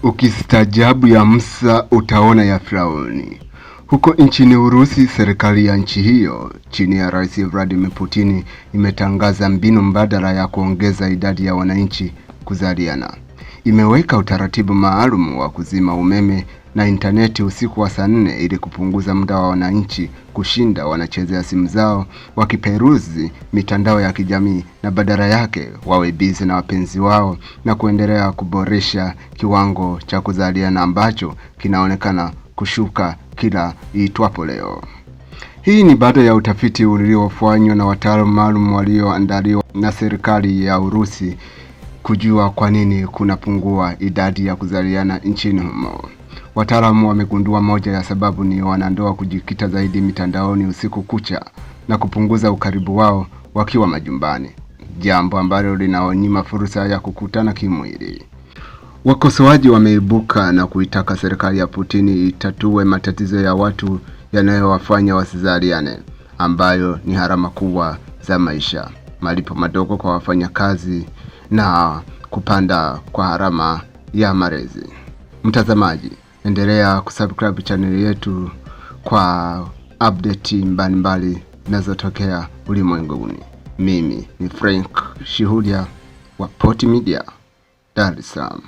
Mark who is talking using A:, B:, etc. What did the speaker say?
A: Ukistaajabu ya Musa utaona ya Firauni. Huko nchini Urusi, serikali ya nchi hiyo chini ya Rais Vladimir Putin imetangaza mbinu mbadala ya kuongeza idadi ya wananchi kuzaliana. Imeweka utaratibu maalum wa kuzima umeme na intaneti usiku wa saa 4 ili kupunguza muda wa wananchi kushinda wanachezea simu zao wakiperuzi mitandao ya kijamii, na badala yake wawe busy na wapenzi wao na kuendelea kuboresha kiwango cha kuzaliana ambacho kinaonekana kushuka kila iitwapo leo. Hii ni baada ya utafiti uliofanywa na wataalamu maalum walioandaliwa na serikali ya Urusi kujua kwa nini kunapungua idadi ya kuzaliana nchini humo. Wataalamu wamegundua moja ya sababu ni wanandoa kujikita zaidi mitandaoni usiku kucha na kupunguza ukaribu wao wakiwa majumbani, jambo ambalo linaonyima fursa ya kukutana kimwili. Wakosoaji wameibuka na kuitaka serikali ya Putin itatue matatizo ya watu yanayowafanya wasizaliane, ambayo ni gharama kubwa za maisha, malipo madogo kwa wafanyakazi na kupanda kwa gharama ya malezi. Mtazamaji, endelea kusubscribe channel yetu kwa update mbalimbali zinazotokea ulimwenguni. Mimi ni Frank Shihulia wa Pot Media, Dar es Salaam.